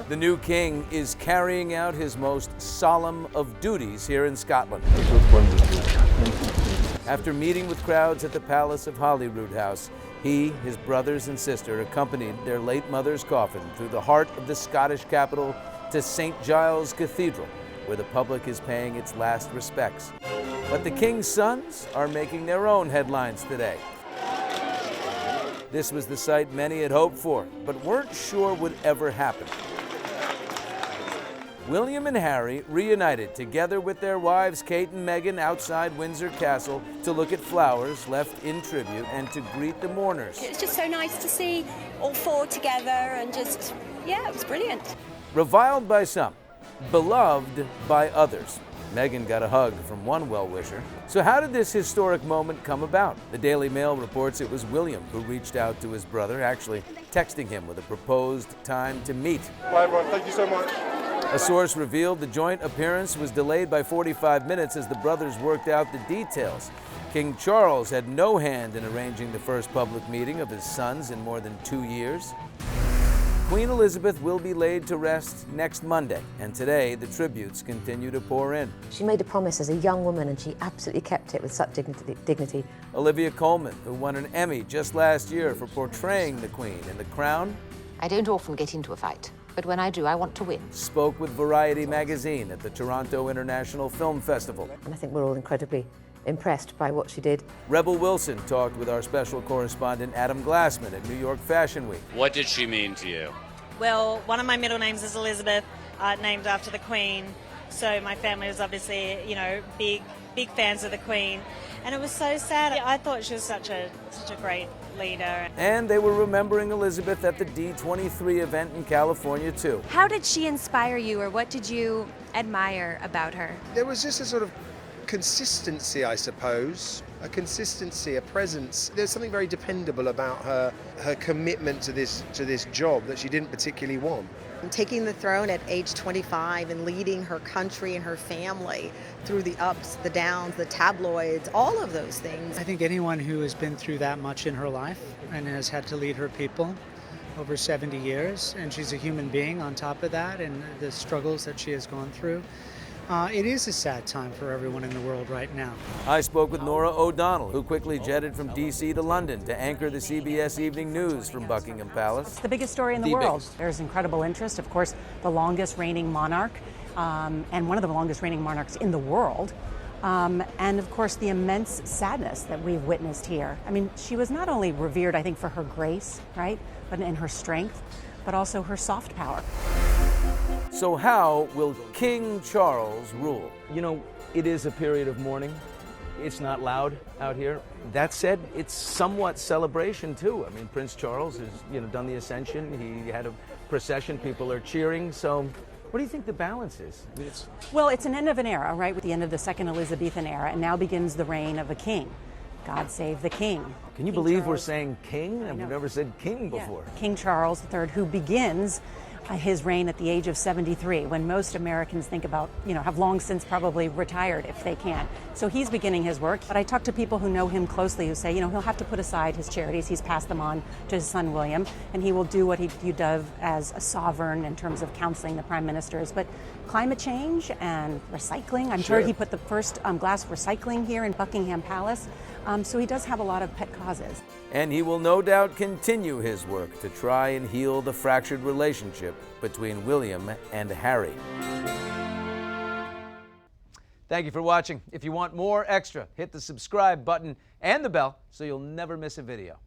The new king is carrying out his most solemn of duties here in Scotland. After meeting with crowds at the Palace of Holyrood House, he, his brothers and sister accompanied their late mother's coffin through the heart of the Scottish capital to St. Giles Cathedral, where the public is paying its last respects. But the king's sons are making their own headlines today. This was the sight many had hoped for, but weren't sure would ever happen. William and Harry reunited together with their wives Kate and Meghan outside Windsor Castle to look at flowers left in tribute and to greet the mourners. It's just so nice to see all four together and just, yeah, it was brilliant. Reviled by some, beloved by others, Meghan got a hug from one well-wisher. So how did this historic moment come about? The Daily Mail reports it was William who reached out to his brother, actually texting him with a proposed time to meet. Bye everyone, thank you so much. A source revealed the joint appearance was delayed by 45 minutes as the brothers worked out the details. King Charles had no hand in arranging the first public meeting of his sons in more than 2 years. Queen Elizabeth will be laid to rest next Monday, and today the tributes continue to pour in. She made a promise as a young woman, and she absolutely kept it with such dignity. Olivia Colman, who won an Emmy just last year for portraying the Queen in The Crown, I don't often get into a fight, but when I do, I want to win. spoke with Variety magazine at the Toronto International Film Festival. And I think we're all incredibly impressed by what she did. Rebel Wilson talked with our special correspondent Adam Glassman at New York Fashion Week. What did she mean to you? Well, one of my middle names is Elizabeth, named after the Queen. So my family was obviously, big fans of the Queen. And it was so sad. I thought she was such a great leader. And they were remembering Elizabeth at the D23 event in California, too. How did she inspire you, or what did you admire about her? There was just a sort of consistency, I suppose. A consistency, a presence. There's something very dependable about her commitment to this job that she didn't particularly want. Taking the throne at age 25 and leading her country and her family through the ups, the downs, the tabloids, all of those things. I think anyone who has been through that much in her life and has had to lead her people over 70 years, and she's a human being on top of that, and the struggles that she has gone through, it is a sad time for everyone in the world right now. I spoke with Nora O'Donnell, who quickly jetted from D.C. to London to anchor the CBS Evening News from Buckingham Palace. It's the biggest story in the world. There's incredible interest. Of course, the longest reigning monarch, and one of the longest reigning monarchs in the world. And of course, the immense sadness that we've witnessed here. I mean, she was not only revered, I think, for her grace, right, but in her strength, but also her soft power. So how will King Charles rule? You know, it is a period of mourning. It's not loud out here. That said, it's somewhat celebration too. I mean, Prince Charles has, done the Ascension. He had a procession. People are cheering. So what do you think the balance is? I mean, well, it's an end of an era, right? With the end of the second Elizabethan era, and now begins the reign of a king. God save the king. Can you believe we're saying king? I've never said king before. Yeah. King Charles III, who begins his reign at the age of 73, when most Americans think about, have long since probably retired if they can. So he's beginning his work. But I talk to people who know him closely who say, he'll have to put aside his charities. He's passed them on to his son William, and he will do what he does as a sovereign in terms of counseling the prime ministers. But climate change and recycling, I'm sure he put the first glass of recycling here in Buckingham Palace. So he does have a lot of pet causes. And he will no doubt continue his work to try and heal the fractured relationship between William and Harry. Thank you for watching. If you want more extra, hit the subscribe button and the bell so you'll never miss a video.